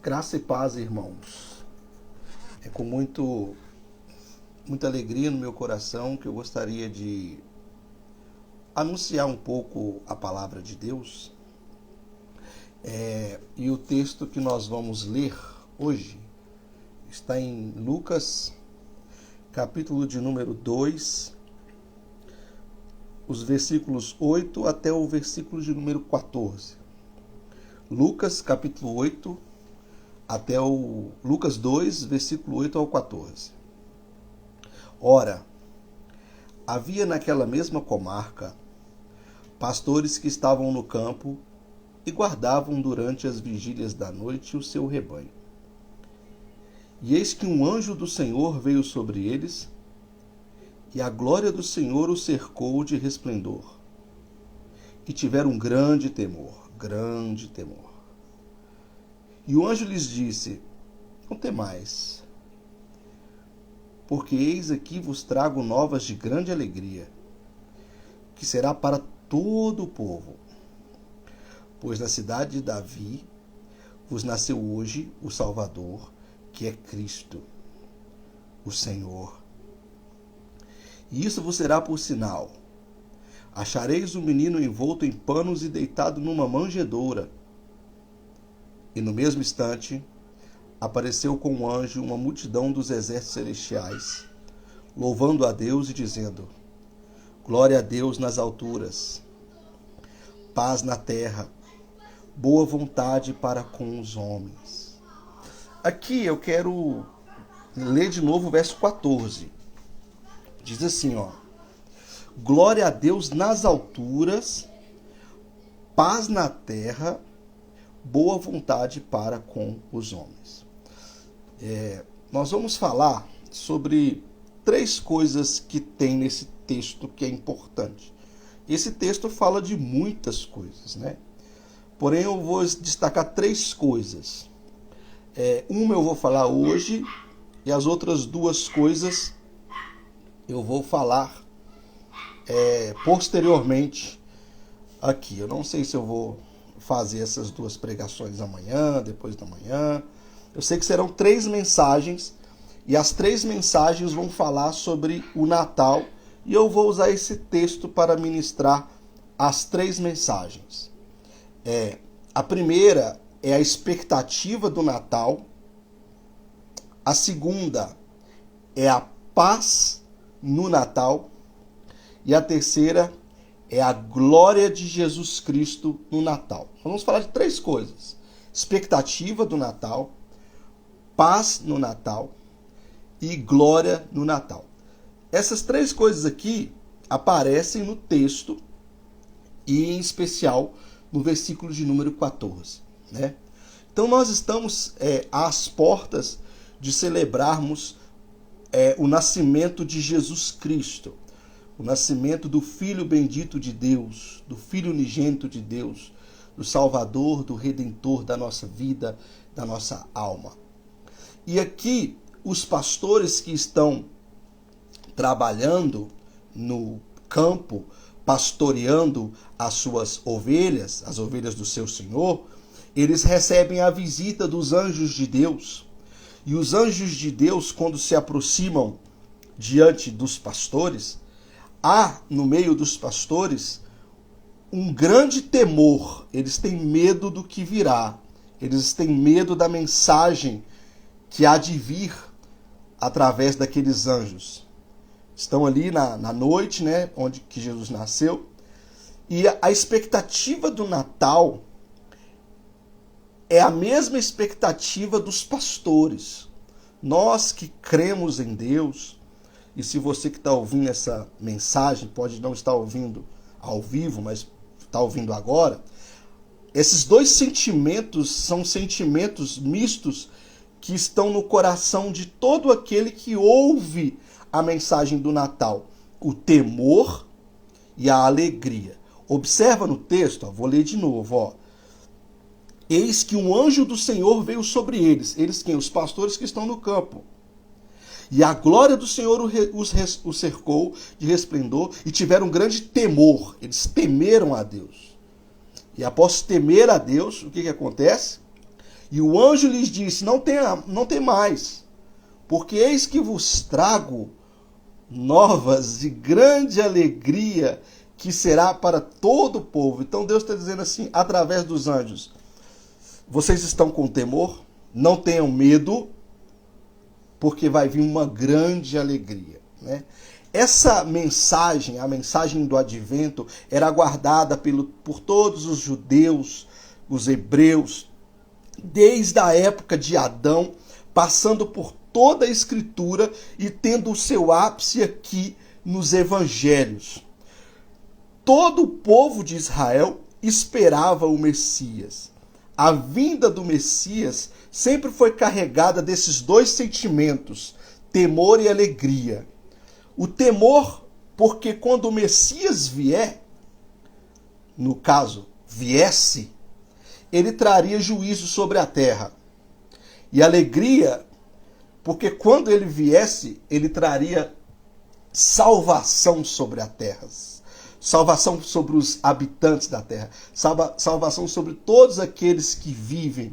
Graça e paz, irmãos. É com muita alegria no meu coração que eu gostaria de anunciar um pouco a palavra de Deus. E o texto que nós vamos ler hoje está em Lucas, capítulo de número 2, os versículos 8 até o versículo de número 14. Lucas, capítulo 8, até o Lucas 2, versículo 8 ao 14. Ora, havia naquela mesma comarca pastores que estavam no campo e guardavam durante as vigílias da noite o seu rebanho. E eis que um anjo do Senhor veio sobre eles, e a glória do Senhor os cercou de resplendor. E tiveram um grande temor. E o anjo lhes disse: não temais, porque eis aqui vos trago novas de grande alegria, que será para todo o povo. Pois na cidade de Davi vos nasceu hoje o Salvador, que é Cristo, o Senhor. E isso vos será por sinal: achareis o menino envolto em panos e deitado numa manjedoura. E no mesmo instante apareceu com um anjo uma multidão dos exércitos celestiais, louvando a Deus e dizendo: glória a Deus nas alturas, paz na terra, boa vontade para com os homens. Aqui eu quero ler de novo o verso 14. Diz assim, glória a Deus nas alturas, paz na terra, boa vontade para com os homens. Nós vamos falar sobre 3 coisas que tem nesse texto que é importante. Esse texto fala de muitas coisas, né? Porém, eu vou destacar 3 coisas. Uma eu vou falar hoje e as outras 2 coisas eu vou falar posteriormente aqui. Eu não sei se eu vou fazer essas 2 pregações amanhã, depois da manhã. Eu sei que serão 3 mensagens e as 3 mensagens vão falar sobre o Natal e eu vou usar esse texto para ministrar as 3 mensagens. A primeira é a expectativa do Natal. A segunda é a paz no Natal. E a terceira é a glória de Jesus Cristo no Natal. Vamos falar de 3 coisas: expectativa do Natal, paz no Natal e glória no Natal. Essas 3 coisas aqui aparecem no texto e em especial no versículo de número 14. Né? Então nós estamos às portas de celebrarmos o nascimento de Jesus Cristo, o nascimento do Filho bendito de Deus, do Filho unigênito de Deus, do Salvador, do Redentor da nossa vida, da nossa alma. E aqui os pastores que estão trabalhando no campo, pastoreando as suas ovelhas, as ovelhas do seu Senhor, eles recebem a visita dos anjos de Deus. E os anjos de Deus, quando se aproximam diante dos pastores, há no meio dos pastores um grande temor. Eles têm medo do que virá. Eles têm medo da mensagem que há de vir através daqueles anjos. Estão ali na noite, né, onde que Jesus nasceu. E a expectativa do Natal é a mesma expectativa dos pastores. Nós que cremos em Deus, e se você que está ouvindo essa mensagem, pode não estar ouvindo ao vivo, mas está ouvindo agora, esses 2 sentimentos são sentimentos mistos que estão no coração de todo aquele que ouve a mensagem do Natal: o temor e a alegria. Observa no texto, vou ler de novo. Eis que um anjo do Senhor veio sobre eles. Eles quem? Os pastores que estão no campo. E a glória do Senhor os cercou de resplendor e tiveram um grande temor. Eles temeram a Deus. E após temer a Deus, o que acontece? E o anjo lhes disse: não tem mais, porque eis que vos trago novas de grande alegria, que será para todo o povo. Então Deus está dizendo assim, através dos anjos: vocês estão com temor? Não tenham medo, porque vai vir uma grande alegria, né? Essa mensagem, a mensagem do advento, era aguardada por todos os judeus, os hebreus, desde a época de Adão, passando por toda a Escritura e tendo o seu ápice aqui nos evangelhos. Todo o povo de Israel esperava o Messias. A vinda do Messias sempre foi carregada desses dois sentimentos, temor e alegria. O temor, porque quando o Messias vier, no caso, viesse, ele traria juízo sobre a terra. E alegria, porque quando ele viesse, ele traria salvação sobre a terra. Salvação sobre os habitantes da terra. Salvação sobre todos aqueles que vivem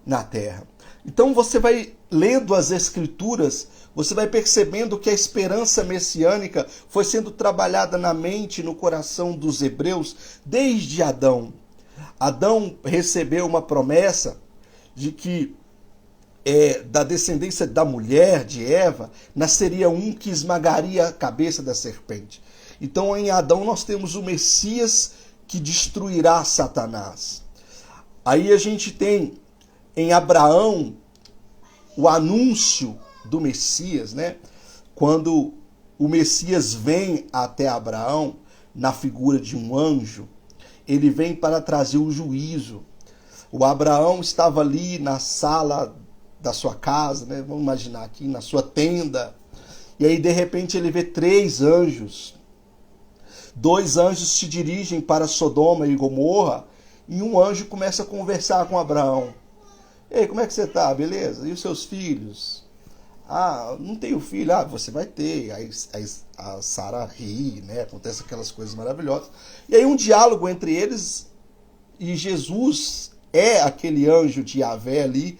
na terra. Então você vai lendo as Escrituras, você vai percebendo que a esperança messiânica foi sendo trabalhada na mente, no coração dos hebreus, desde Adão. Adão recebeu uma promessa de que da descendência da mulher, de Eva, nasceria um que esmagaria a cabeça da serpente. Então em Adão nós temos o Messias que destruirá Satanás. Aí a gente tem em Abraão o anúncio do Messias, né? Quando o Messias vem até Abraão na figura de um anjo, ele vem para trazer o juízo. O Abraão estava ali na sala da sua casa, né? Vamos imaginar aqui, na sua tenda. E aí, de repente, ele vê 3 anjos. 2 anjos se dirigem para Sodoma e Gomorra e um anjo começa a conversar com Abraão. Ei, como é que você está? Beleza? E os seus filhos? Ah, não tenho filho. Ah, você vai ter. Aí a Sara ri, né? Acontece aquelas coisas maravilhosas. E aí um diálogo entre eles, e Jesus é aquele anjo de Yahvé ali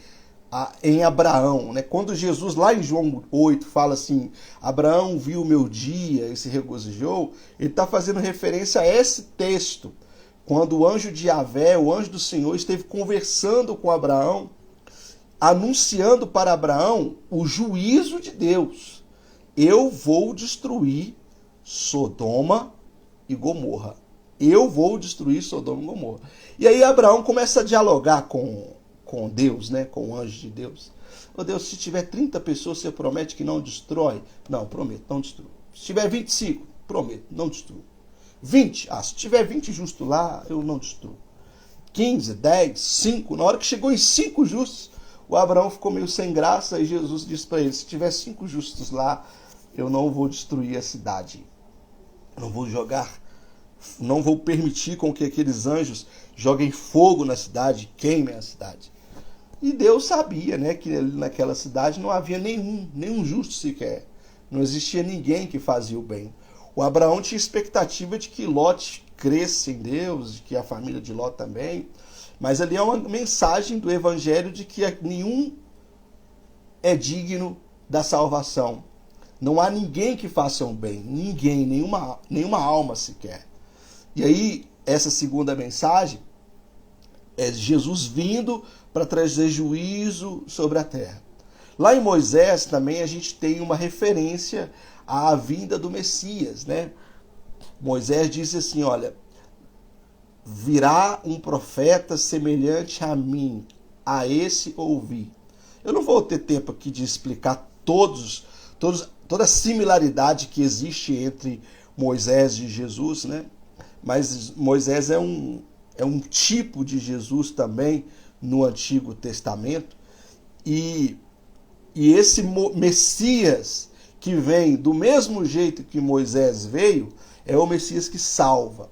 em Abraão, né? Quando Jesus, lá em João 8, fala assim: Abraão viu o meu dia e se regozijou, ele está fazendo referência a esse texto. Quando o anjo de Yahvé, o anjo do Senhor, esteve conversando com Abraão, anunciando para Abraão o juízo de Deus. Eu vou destruir Sodoma e Gomorra. Eu vou destruir Sodoma e Gomorra. E aí Abraão começa a dialogar com Deus, né? Com o anjo de Deus. Ô Deus, se tiver 30 pessoas, você promete que não destrói? Não, prometo, não destruo. Se tiver 25, prometo, não destruo. 20, se tiver 20 justos lá, eu não destruo. 15, 10, 5, na hora que chegou em 5 justos, o Abraão ficou meio sem graça e Jesus disse para ele: se tiver 5 justos lá, eu não vou destruir a cidade. Eu não vou permitir com que aqueles anjos joguem fogo na cidade, queimem a cidade. E Deus sabia, né, que naquela cidade não havia nenhum justo sequer. Não existia ninguém que fazia o bem. O Abraão tinha expectativa de que Ló cresça em Deus, de que a família de Ló também. Mas ali é uma mensagem do Evangelho de que nenhum é digno da salvação. Não há ninguém que faça o bem. Ninguém, nenhuma alma sequer. E aí, essa segunda mensagem é Jesus vindo para trazer juízo sobre a terra. Lá em Moisés também a gente tem uma referência à vinda do Messias, né? Moisés diz assim, olha: virá um profeta semelhante a mim, a esse ouvi. Eu não vou ter tempo aqui de explicar toda a similaridade que existe entre Moisés e Jesus, né? Mas Moisés é um tipo de Jesus também no Antigo Testamento. E esse Messias que vem do mesmo jeito que Moisés veio, é o Messias que salva.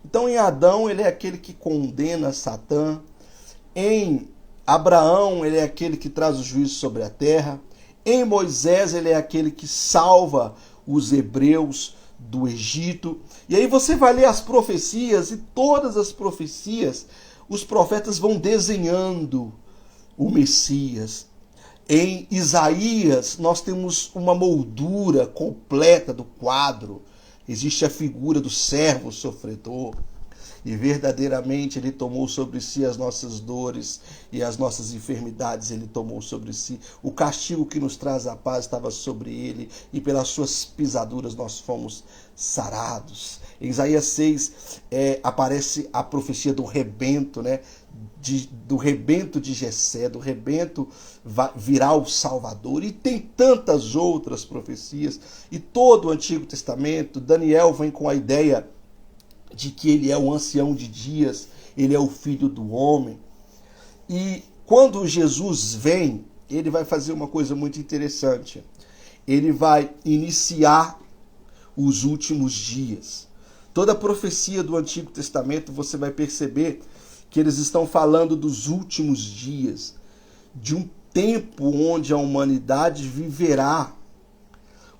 Então em Adão ele é aquele que condena Satã, em Abraão ele é aquele que traz o juízo sobre a terra, em Moisés ele é aquele que salva os hebreus do Egito. E aí você vai ler as profecias, e todas as profecias os profetas vão desenhando o Messias. Em Isaías, nós temos uma moldura completa do quadro. Existe a figura do servo sofredor. E verdadeiramente ele tomou sobre si as nossas dores e as nossas enfermidades ele tomou sobre si. O castigo que nos traz a paz estava sobre ele e pelas suas pisaduras nós fomos sarados. Em Isaías 6 aparece a profecia do rebento, né? Do rebento de Jessé, do rebento virá o Salvador, e tem tantas outras profecias, e todo o Antigo Testamento. Daniel vem com a ideia de que ele é o ancião de dias, ele é o filho do homem, e quando Jesus vem, ele vai fazer uma coisa muito interessante, ele vai iniciar os últimos dias. Toda a profecia do Antigo Testamento você vai perceber que eles estão falando dos últimos dias, de um tempo onde a humanidade viverá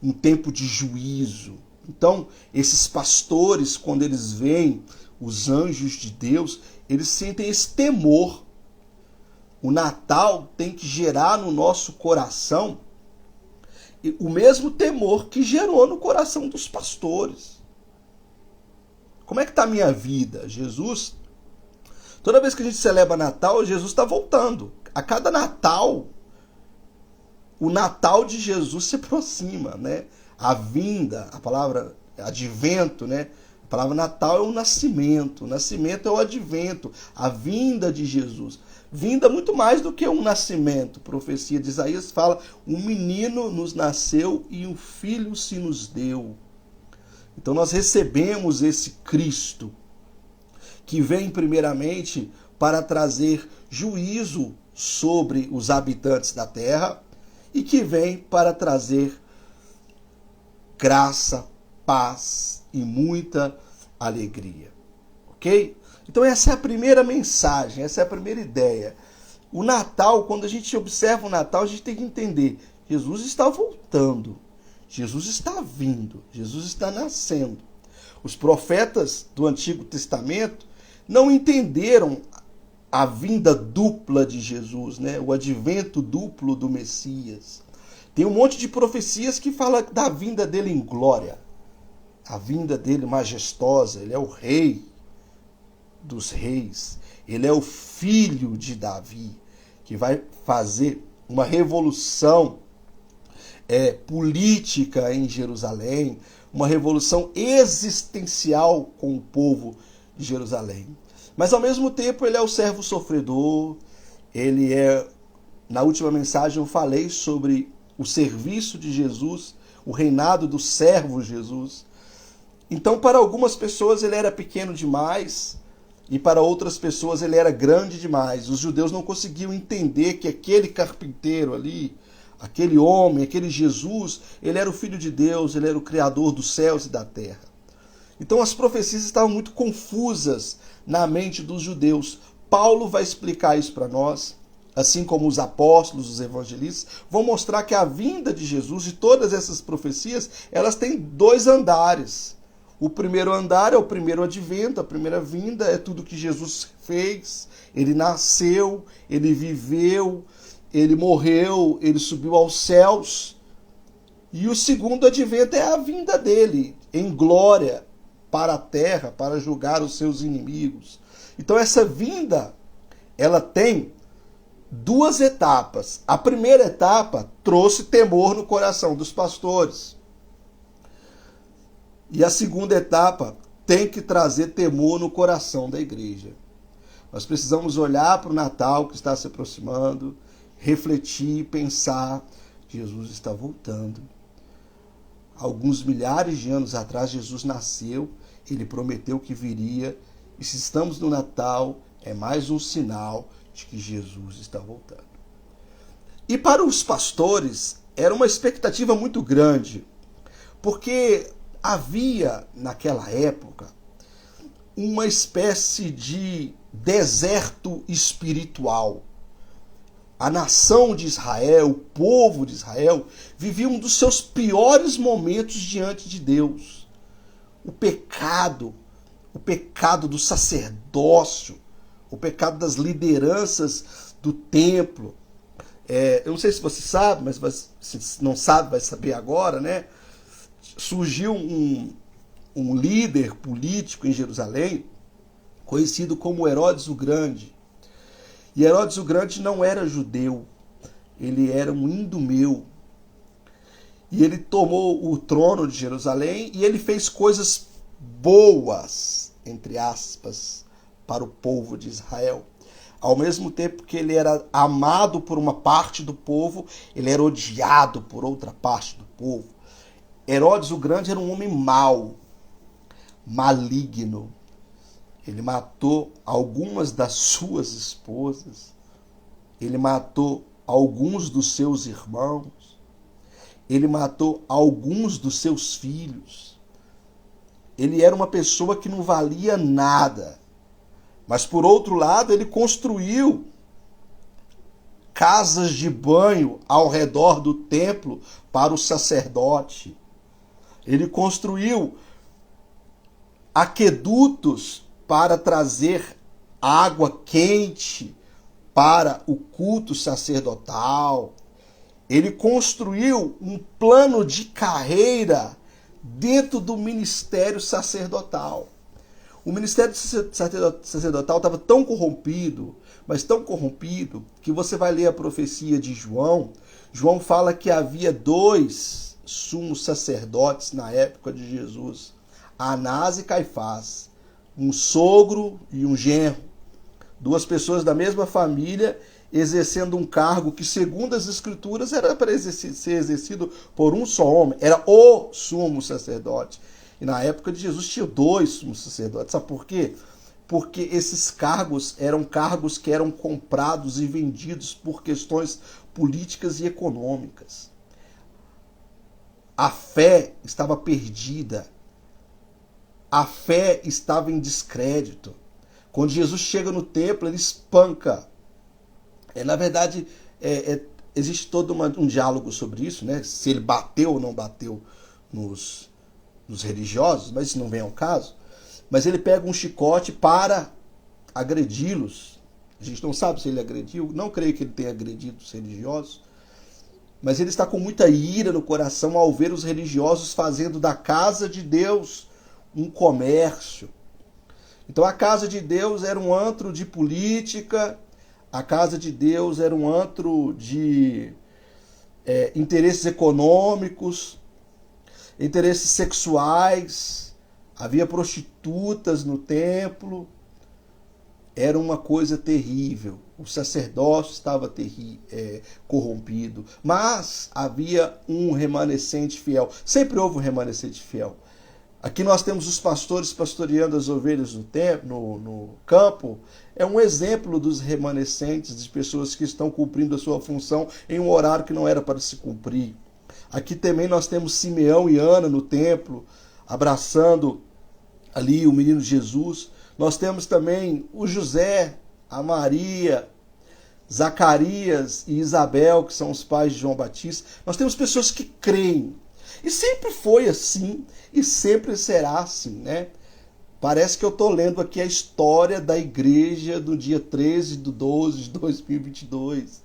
um tempo de juízo. Então, esses pastores, quando eles veem os anjos de Deus, eles sentem esse temor. O Natal tem que gerar no nosso coração o mesmo temor que gerou no coração dos pastores. Como é que está a minha vida? Jesus, toda vez que a gente celebra Natal, Jesus está voltando. A cada Natal, o Natal de Jesus se aproxima, né? A vinda, a palavra advento, né? A palavra Natal é o nascimento é o advento, a vinda de Jesus. Vinda muito mais do que um nascimento. A profecia de Isaías fala, um menino nos nasceu e um filho se nos deu. Então nós recebemos esse Cristo, que vem primeiramente para trazer juízo sobre os habitantes da terra e que vem para trazer graça, paz e muita alegria. Ok? Então essa é a primeira mensagem, essa é a primeira ideia. O Natal, quando a gente observa o Natal, a gente tem que entender, Jesus está voltando, Jesus está vindo, Jesus está nascendo. Os profetas do Antigo Testamento não entenderam a vinda dupla de Jesus, né? O advento duplo do Messias. Tem um monte de profecias que falam da vinda dele em glória, a vinda dele majestosa. Ele é o rei dos reis, ele é o filho de Davi, que vai fazer uma revolução política em Jerusalém, uma revolução existencial com o povo de Jerusalém. Mas ao mesmo tempo ele é o servo sofredor, ele é, na última mensagem eu falei sobre o serviço de Jesus, o reinado do servo Jesus. Então para algumas pessoas ele era pequeno demais e para outras pessoas ele era grande demais. Os judeus não conseguiam entender que aquele carpinteiro ali, aquele homem, aquele Jesus, ele era o Filho de Deus, ele era o Criador dos céus e da terra. Então as profecias estavam muito confusas na mente dos judeus. Paulo vai explicar isso para nós, assim como os apóstolos, os evangelistas, vão mostrar que a vinda de Jesus e todas essas profecias, elas têm dois andares. O primeiro andar é o primeiro advento, a primeira vinda, é tudo que Jesus fez. Ele nasceu, ele viveu, ele morreu, ele subiu aos céus. E o segundo advento é a vinda dele em glória para a terra, para julgar os seus inimigos. Então essa vinda, ela tem duas etapas. A primeira etapa trouxe temor no coração dos pastores. E a segunda etapa tem que trazer temor no coração da igreja. Nós precisamos olhar para o Natal que está se aproximando, refletir, pensar, Jesus está voltando. Alguns milhares de anos atrás, Jesus nasceu, ele prometeu que viria, e se estamos no Natal, é mais um sinal de que Jesus está voltando. E para os pastores, era uma expectativa muito grande, porque havia, naquela época, uma espécie de deserto espiritual. A nação de Israel, o povo de Israel, vivia um dos seus piores momentos diante de Deus. O pecado do sacerdócio, o pecado das lideranças do templo. Eu não sei se você sabe, mas se não sabe, vai saber agora, né? Surgiu um líder político em Jerusalém, conhecido como Herodes o Grande. E Herodes o Grande não era judeu, ele era um idumeu. E ele tomou o trono de Jerusalém e ele fez coisas boas, entre aspas, para o povo de Israel. Ao mesmo tempo que ele era amado por uma parte do povo, ele era odiado por outra parte do povo. Herodes o Grande era um homem mau, maligno. Ele matou algumas das suas esposas, ele matou alguns dos seus irmãos, ele matou alguns dos seus filhos. Ele era uma pessoa que não valia nada. Mas, por outro lado, ele construiu casas de banho ao redor do templo para o sacerdote. Ele construiu aquedutos para trazer água quente para o culto sacerdotal. Ele construiu um plano de carreira dentro do ministério sacerdotal. O ministério sacerdotal estava tão corrompido, mas tão corrompido, que você vai ler a profecia de João. João fala que havia 2 sumos sacerdotes na época de Jesus, Anás e Caifás, um sogro e um genro, 2 pessoas da mesma família, exercendo um cargo que, segundo as Escrituras, era para ser exercido por um só homem, era o sumo sacerdote. E na época de Jesus tinha 2 sumos sacerdotes. Sabe por quê? Porque esses cargos eram cargos que eram comprados e vendidos por questões políticas e econômicas. A fé estava perdida. A fé estava em descrédito. Quando Jesus chega no templo, ele espanca. Na verdade, existe todo um diálogo sobre isso, né? Se ele bateu ou não bateu nos religiosos, mas isso não vem ao caso. Mas ele pega um chicote para agredi-los. A gente não sabe se ele agrediu, não creio que ele tenha agredido os religiosos, mas ele está com muita ira no coração ao ver os religiosos fazendo da casa de Deus um comércio. Então a casa de Deus era um antro de política, a casa de Deus era um antro de interesses econômicos, interesses sexuais, havia prostitutas no templo, era uma coisa terrível. O sacerdócio estava corrompido, mas havia um remanescente fiel. Sempre houve um remanescente fiel. Aqui nós temos os pastores pastoreando as ovelhas no campo. É um exemplo dos remanescentes, de pessoas que estão cumprindo a sua função em um horário que não era para se cumprir. Aqui também nós temos Simeão e Ana no templo, abraçando ali o menino Jesus. Nós temos também o José, a Maria, Zacarias e Isabel, que são os pais de João Batista. Nós temos pessoas que creem. E sempre foi assim, e sempre será assim, né? Parece que eu estou lendo aqui a história da igreja do dia 13/12 de 2022.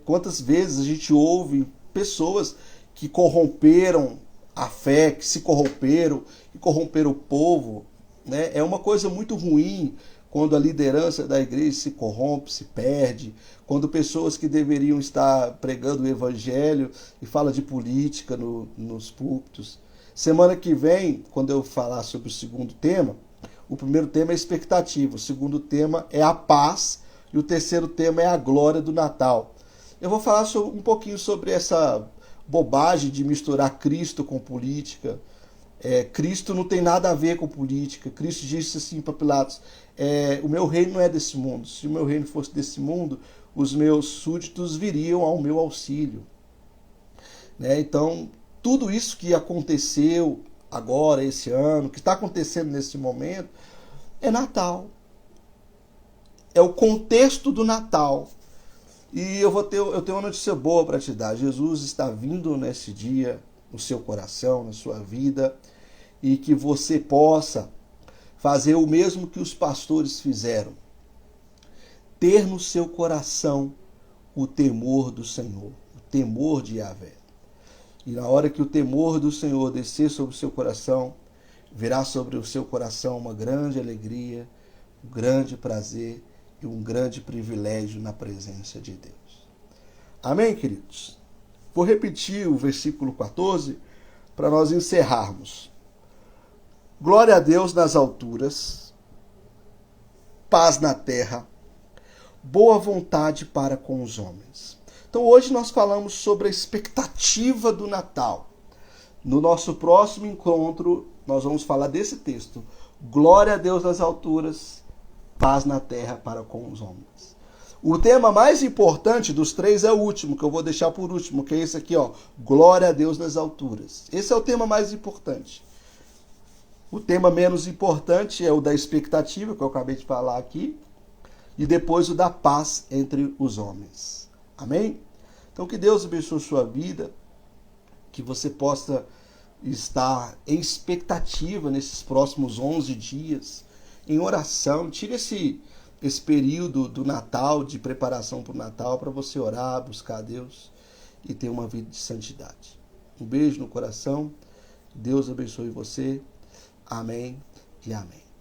Quantas vezes a gente ouve pessoas que corromperam a fé, que se corromperam e corromperam o povo, né? É uma coisa muito ruim quando a liderança da igreja se corrompe, se perde, quando pessoas que deveriam estar pregando o evangelho e fala de política nos púlpitos. Semana que vem, quando eu falar sobre o segundo tema, o primeiro tema é expectativa, o segundo tema é a paz e o terceiro tema é a glória do Natal. Eu vou falar um pouquinho sobre essa bobagem de misturar Cristo com política. Cristo não tem nada a ver com política. Cristo disse assim para Pilatos: o meu reino não é desse mundo. Se o meu reino fosse desse mundo, os meus súditos viriam ao meu auxílio. Né? Então, tudo isso que aconteceu agora, esse ano, que está acontecendo nesse momento, é Natal. É o contexto do Natal. E eu tenho uma notícia boa para te dar. Jesus está vindo nesse dia no seu coração, na sua vida, e que você possa fazer o mesmo que os pastores fizeram. ter no seu coração o temor do Senhor, o temor de Yahvé. E na hora que o temor do Senhor descer sobre o seu coração, virá sobre o seu coração uma grande alegria, um grande prazer e um grande privilégio na presença de Deus. Amém, queridos? Vou repetir o versículo 14 para nós encerrarmos. Glória a Deus nas alturas, paz na terra, boa vontade para com os homens. Então hoje nós falamos sobre a expectativa do Natal. No nosso próximo encontro, nós vamos falar desse texto. Glória a Deus nas alturas, paz na terra para com os homens. O tema mais importante dos três é o último, que eu vou deixar por último, que é esse aqui, ó. Glória a Deus nas alturas. Esse é o tema mais importante. O tema menos importante é o da expectativa, que eu acabei de falar aqui. E depois o da paz entre os homens. Amém? Então que Deus abençoe sua vida, que você possa estar em expectativa nesses próximos 11 dias, em oração. Tire esse período do Natal, de preparação para o Natal, para você orar, buscar a Deus e ter uma vida de santidade. Um beijo no coração. Deus abençoe você. Amém e amém.